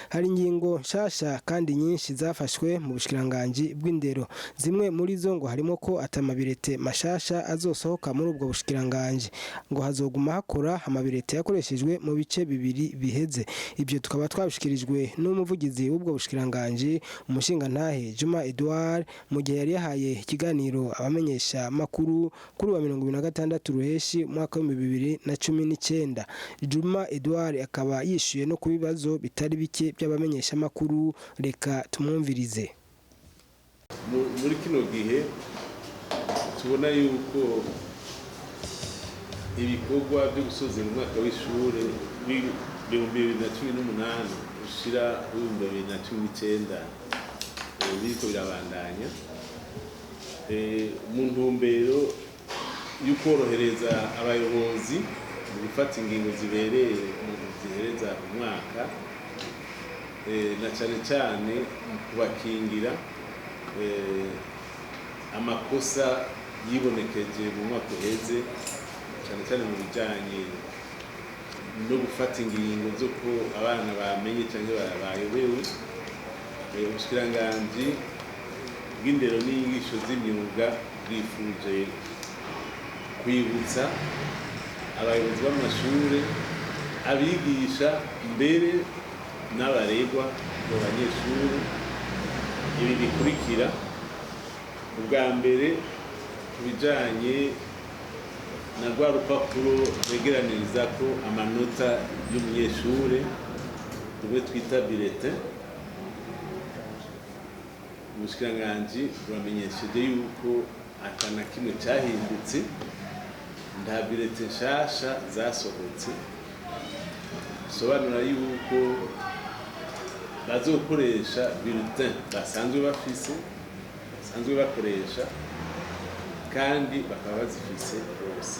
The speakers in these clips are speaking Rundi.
hari ingingo nshasha kandi nyinshi zafashwe mu bushikiranganji bw'indero. Zimwe muri zo ngo harimo ko atamabirete mashasha azosohoka muri ubwo bushikiranganji, ngo hazoguma hakora amabirete yakoreshejwe mu bice bibiri biheze. Ibyo tukaba twabishikirijwe n'umuvugizi w'ubwo bushikiranganji umushingantahe Juma Edouard mu gihe yari yahaye ikiganiro abamenyesha makuru kuri wa 26 Ruheshi mwaka wa 2019. Juma Edouard akaba yishuye no ku bibazo bitari bike by'abamenyesha makuru. Reka tumwumvirize. Muri kino gihe tubona yuko ibikorwa byo gusoza umwaka w'ishure w'2018 ushira 2019 biriko birabandanya mu ntumbero y'ukorohereza abayobozi mu gufata ingingo zibereye mu zihereza umwaka, na cyane cyane mu kubakingira amakosa yibonekeje mu mwaka uheze, cyane cyane mu bijyanye no gufata ingingo zo ko abana bamenye cyangwa bayobewe. Ubushikiranganji bw'indero n'inyigisho z'imyuga bwifuje kwibutsa abayobozi b'amashure, abigisha mbere n'abaregwa mu banyeshuri ibi bikurikira. Ubwa mbere ku bijyanye na rwa rupapuro begeraniriza ko amanota y'umunyeshure rumwe twita bulletin, ubushikiranganji buramenyesheje yuko atana kimwe cyahindutse, nta bulletin nshasha zasohotse. Bisobanura yuko bazokoresha bulletin basanzwe bafise, basanzwe bakoresha, kandi bakaba bazifise bose.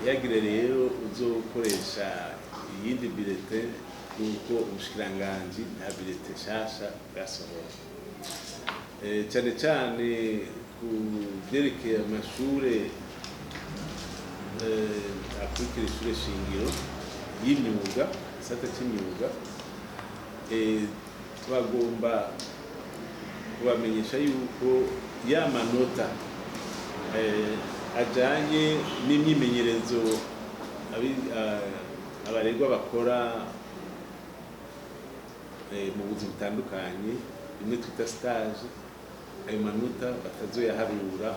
Yagire rero uzokoresha iyindi bulletin kuko ubushikiranganji nta bulletin nshasha bwasohoye. Cyane cyane ku byerekeye amashure akurikira ishure shingiro y'imyuga, isata cy'imyuga, twagomba kubamenyesha yuko ya manota ajyanye n'imyimenyerezo abaregwa bakora mu buzima butandukanye, bimwe twita stage, ayo manota batazoyaharura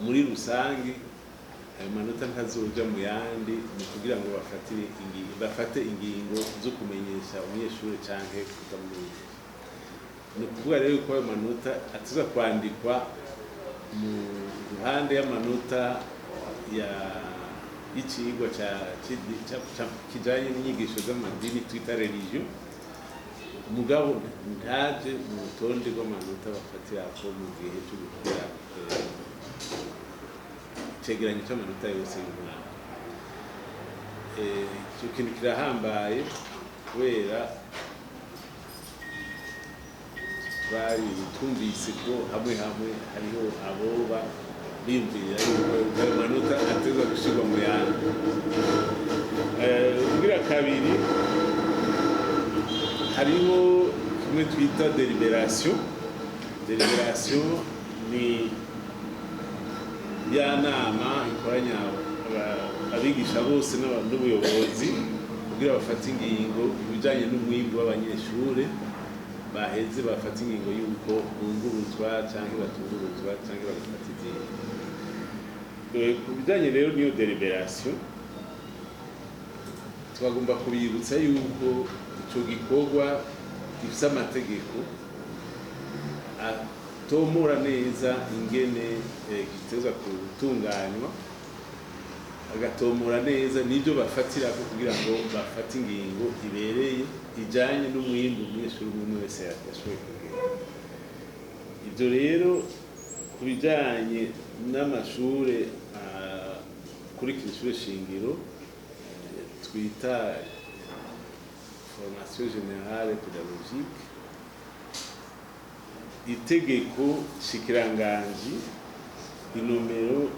muri rusange. Ayo manota ntazoja mu yandi, ni kugira ngo bafate ingingo zo kumenyesha umunyeshuri canke kutamwigisha. Ni ukuvuga rero ko ayo manota atuza kwandikwa mu ruhande y'amanota y'icigwa kijanye n'inyigisho z'amadini twita religion, mugabo ntaje mu rutonde rw'amanota bafatirako mu gihe cyo gukora icegeranyo cy'amanota yose y'umwaka. Icyo kintu kirahambaye kubera bari twumvise ko hamwe hariho aboba biyumvira yuko ayo manota ateza gushyirwa mu yandi. Kugira kabiri, hariho kimwe twita deliberation. Deliberation ni ya nama ikoranya abigisha bose n'ubuyobozi kugira bafate ingingo ibijyanye n'umwimbu w'abanyeshure baheze, bafata ingingo y'uko bunguruzwa cyangwa batunguruzwa cyangwa bagafata izindi. Ku bijyanye rero n'iyo deliberation, twagomba kubibutsa yuko icyo gikorwa gifite amategeko atomora neza ingene giteza gutunganywa, agatomora neza n'ibyo bafatira kugira ngo bafate ingingo ibereye ijyanye n'umwimbu umunyeshuri umwe wese yashoboye kugira. Ibyo rero ku bijyanye n'amashure akurikira ishure shingiro twita formation générale pédagogique, itegeko shikiranganji inomero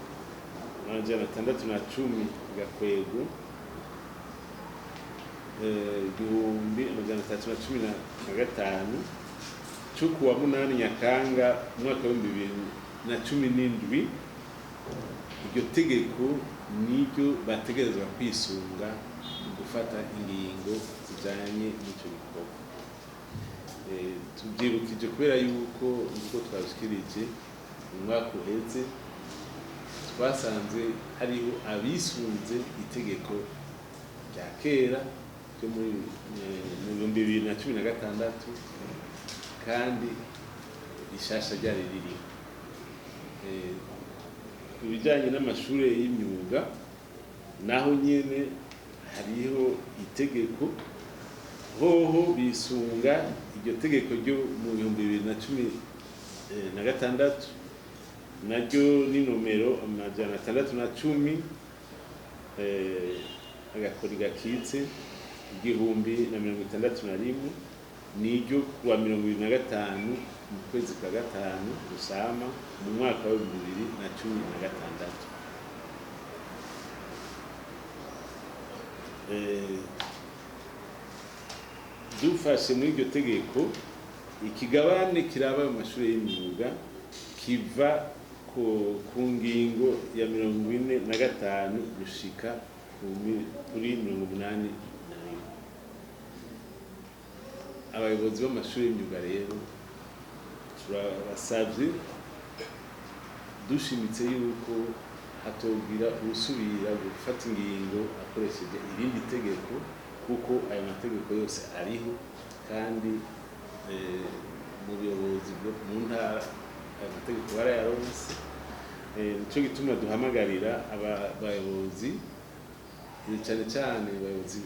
610 gakwego igihumbi amajana 315 cyo kuwa 8 Nyakanga umwaka wa 2017. Iryo tegeko niryo bategerezwa kwisunga mu gufata ingingo zijanye n'icyo gikorwa. Tubyibukije kubera yuko nkuko twabishikirije mu mwaka uheze twasanze hariho abisunze itegeko rya kera ryo mu 2016 kandi rishasha ryari riri ibijanye n'amashure y'imyuga, naho nyene hariho itegeko hoho bisunga iryo tegeko ryo mu 2016 naryo ni nomero 610 agakori gakitse 1061 niryo kuwa 2025 mu kwezi kwa gatanu Rusama mu mwaka wa 2016. Dufashe muri iryo tegeko ikigabane kiraba mu mashuri y'imyuga kiva ku ngingo ya 45 gushika kuri 81. Abayobozi b'amashuri y'imyuga rero turabasavye dushimitse yuko hatogira usubira gufata ingingo akoresheje irindi tegeko, kuko ayo mategeko yose ariho kandi mu buyobozi bwo mu ntara ayo mategeko barayaronse. Nico gituma duhamagarira abayobozi cyane cyane abayobozi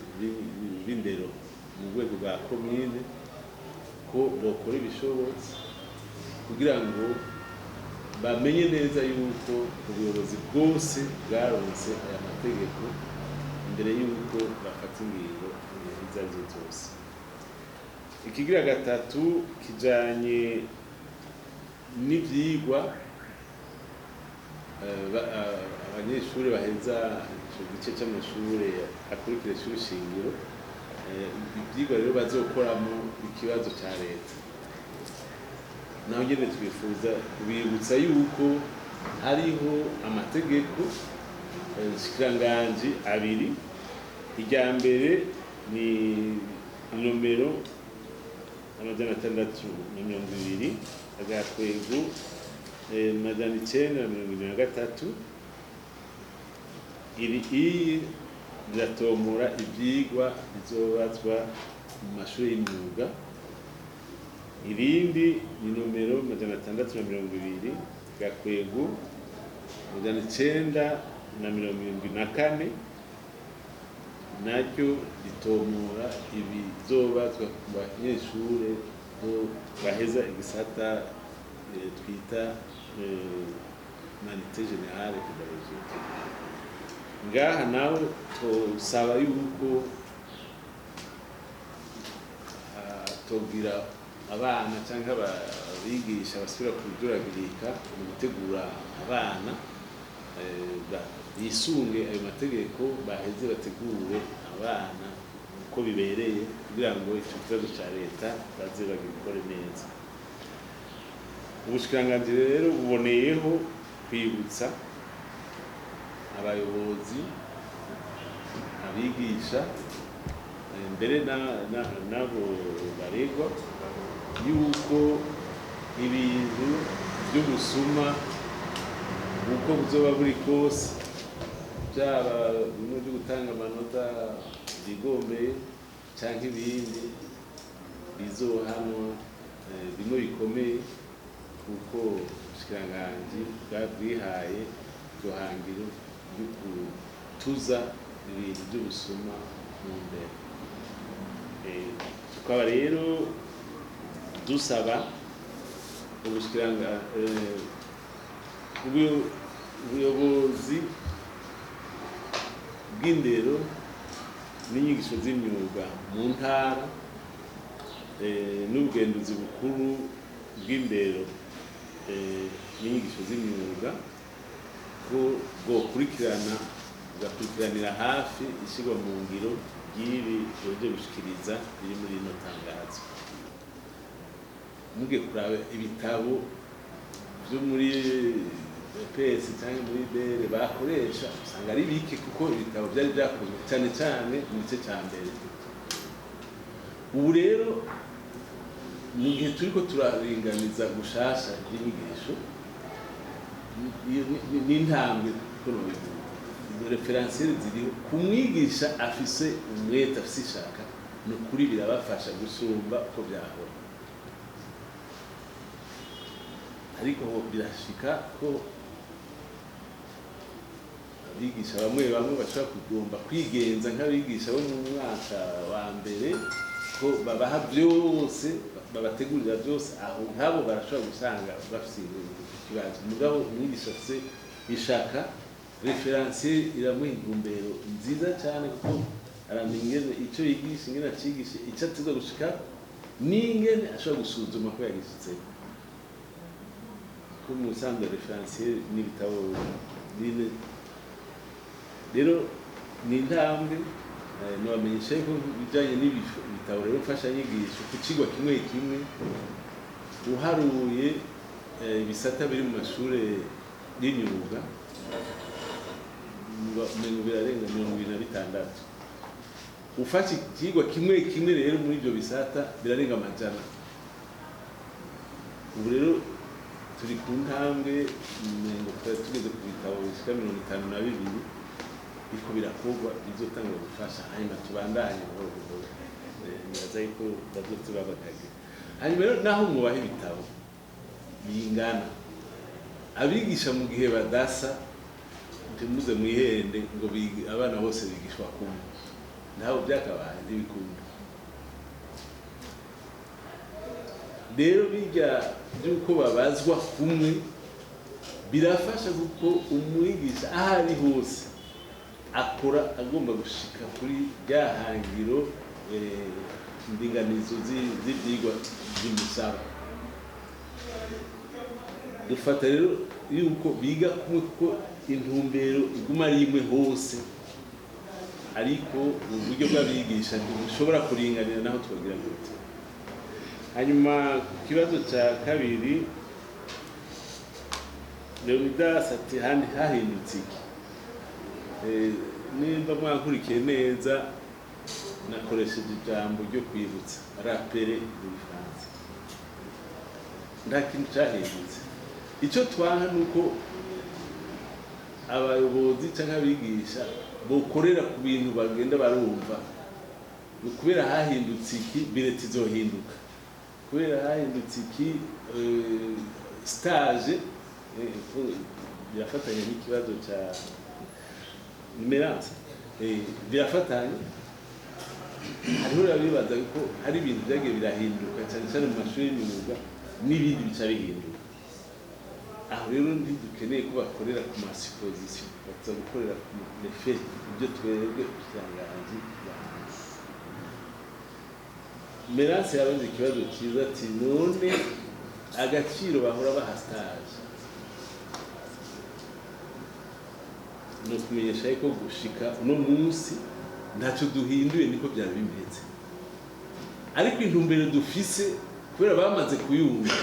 b'indero mu rwego rwa komine ko bokora ibishobotse kugira ngo bamenye neza yuko ubuyobozi bwose bwaronse aya mategeko imbere yuko bafata ingingo izo arizo zose. Ikigira gatatu kijanye n'ivyigwa abanyeshuri baheza ico gice c'amashure akurikira ishuri shingiro, ivyigwa rero bazokoramo ikibazo ca leta. Naho nyene twifuza kubibutsa yuko hariho amategeko shikiranganji abiri. Irya mbere ni nomero 620 agakwego 923 iri riratomora ivyigwa bizobazwa mu mashuri y'imyuga. Irindi ni nomero 620 gakwego 974 naryo ritomora ibizobazwa ku banyeshure baheza igisata twita humanité générale pédagogique. Ngaha nawe tosaba yuko togira abana cyangwa abigisha basubira kujuragirika mu gutegura abana bisunge ayo mategeko baheze bategure abana uko bibereye kugira ngo icyo kibazo cya leta baze bagikore neza. Ubushikiranganji rero buboneyeho kwibutsa abayobozi, abigisha mbere nabo baregwa yuko ibintu by'ubusuma uko buzoba buri kose, byaba bimwe byo gutanga amanota bigombeye cyangwa ibindi bizohanwa bimwe bikomeye, kuko ubushikiranganji bwihaye iryo hangiro ryo gutuza ibintu by'ubusuma mu ndero. Tukaba rero dusaba ubuyobozi bw'indero n'inyigisho z'imyuga mu ntara n'ubugenduzi bukuru bw'indero n'inyigisho z'imyuga ko bwokurikiranira hafi ishyirwa mu ngiro ry'ibi tuje gushikiriza biri muri ino tangazo. Muge kuraba ibitabo byo muri PS cyangwa muri BR bakoresha usanga ari bike kuko ibitabo byari byakozwe cyane cyane mu gice cya mbere. Ubu rero mu gihe turiko turaringaniza gushasha y'inyigisho n'intambwe referensiere ziriho kumwigisha afise umwete afise ishaka no kuri birabafasha gusumba uko byahora. Ariko birashika ko abigisha bamwe bashobora kugomba kwigenza nk'abigisha bo mu mwaka wa mbere ko babaha byose babategurira byose, aho nk'abo barashobora gusanga bafise ikibazo. Mugabo umwigisha afise ishaka referensiere iramuha intumbero nziza cyane kuko aramenya icyo yigisha, ingene acigisha, icyo ateza gushika n'ingene ashobora gusuzuma ko yagishitse. Ko mu sande referensiere n'ibitabo bine rero ni intambwe nabamenyesha ko bijanye n'ibitabo rero mfasha nyigisho ku kigwa kimwe kimwe uharuye ibisata biri mu mashure y'imyuga mu birarenga 26. Ufashe ikigwa kimwe kimwe rero muri ibyo bisata birarenga amajana. Ubu rero turi ku ntambwe tugeze ku bitabo bishika 52 biko birakorwa bizotanga gufasha hanyuma tubandanye buhoro niraza yuko bazotubabakaje. Hanyuma rero naho mwubaha ibitabo bingana abigisha mu gihe badasa ntimuze mwihende ngo abana bose bigishwa kumwe, ntaho byakabaye ntibikunda. Rero bijya byuko babazwa kumwe birafasha kuko umwigisha ahari hose akora agomba gushika kuri ryahangiro indinganizo z'ibyigwa by'umusara. Dufata rero yuko biga kumwe kuko intumbero iguma ari imwe hose, ariko uburyo bw'abigisha ntibushobora kuringanira naho twagira ngo bite. Hanyuma ku kibazo cya kabiri Leonidas ati hahindutse iki? Nimba mwankurikiye neza nakoresheje ijambo ryo kwibutsa rapere mu Gifaransa. Nta kintu cyahindutse. Icyo twaha nuko abayobozi cyangwa abigisha bokorera ku bintu bagenda barumva. Kubera hahindutse iki bireti izohinduka. Kubera hahindutse iki stage birafatanya n'ikibazo cya numerance birafatanya. Hariho bibaza ko hari ibintu byagiye birahinduka cyane cyane mu mashuri y'imyuga n'ibindi bica bihinduka. Aho rero ntidukeneye ko bakorera ku masupposition, baza gukorera ku effet ibyo twebwe ubushyanganzi bahanze. Merance yabaze ikibazo cyiza ati none agaciro bahora baha stage no kumenyesha ko gushika uno munsi ntacyo duhinduye niko byari bimeze, ariko intumbero dufise kubera bamaze kuyumva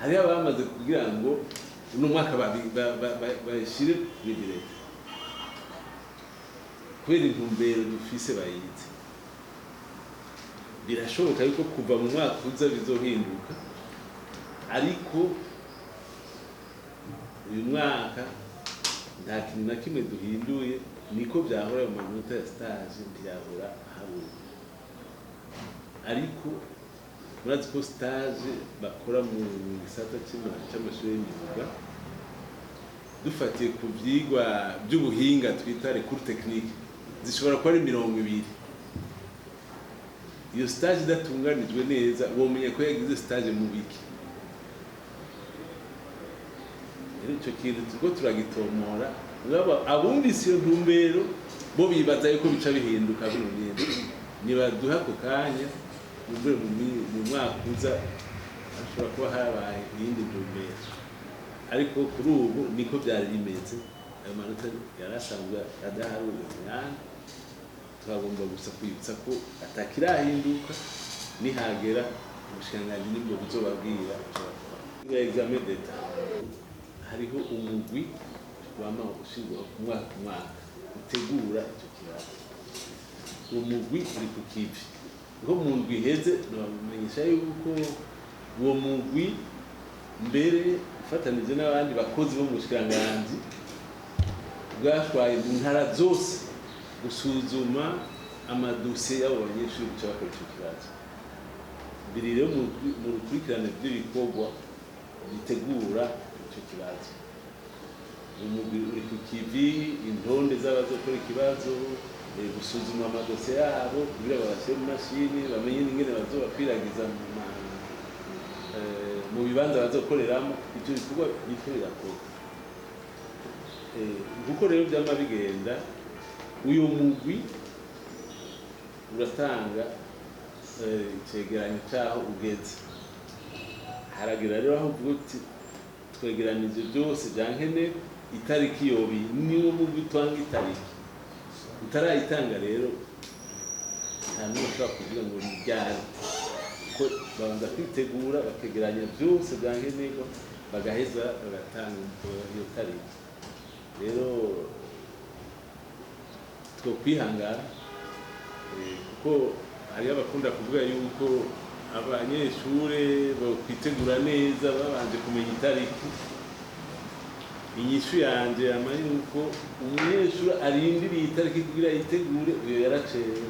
hari abamaze kugira ngo uno mwaka bayishire kuri direct kubera intumbero dufise bayizi. Birashoboka yuko kuva mu mwaka uza bizohinduka, ariko uyu mwaka nta kintu na kimwe duhinduye, niko byahora mu manota ya stage ntiyahora habura. Ariko murazi ko stage bakora mu gisata cy'amashuri y'imyuga dufatiye ku byigwa by'ubuhinga twita recours technique zishobora kuba ari 20. Iyo stage idatunganijwe neza womenya ko yagize stage mu biki. Icyo kintu tuko turagitomora abumvise iyo ntumbero bo bibaza yuko bica bihinduka bintu nibaduha ku kanya mu mwaka uza ashobora kuba habaye iyindi ntumbero, ariko kuri ubu niko byari bimeze. Ayo manota yarasanzwe adaharuwe cyane twagomba gusa kwibutsa ko atakirahinduka nihagera ubushikiranganji nibwo buzobabwira ico bakora. Examen d'etat hariho umugwi wama ushingwa ku mwaka utegura ico kibazo. Uwo mugwi uri ku kivi ngo mu ndwi iheze nabamenyesha yuko uwo mugwi mbere ufatanije n'abandi bakozi bo mu bushikiranganji bwatwaye mu ntara zose gusuzuma amadosiye y'abo banyeshuri bica bakora ico kibazo. Biri rero mu rukurikirane rw'ibikorwa bitegura ico kibazo. Umugwi uri ku kivi, intonde z'abazokora ikibazo, gusuzuma amadosiye yabo kugira babashyire mu mashini bamenye n'ingene bazobakwiragiza mu bibanza bazokoreramo. Ivyo bikorwa biriko birakorwa. Nkuko rero vyama bigenda, uyu mugwi uratanga icegeranyo caho ugeze. Haragira rero aho uvuga uti twegeranije byose vyankene itariki yobi niwo mugwi utanga itariki. Utarayitanga rero nta n'umwe ashobora kugira ngo ni ryari, kuko babanza kwitegura bakegeranya byose vyankenerwa bagaheza bagatanga iyo tariki. Rero two kwihangana kuko hariho abakunda kuvuga yuko abanyeshure bakwitegura neza babanje kumenya itariki. Inyishu yanje yama yuko umunyeshure arindiriye itariki kugira yitegure, uyo yaracerewe.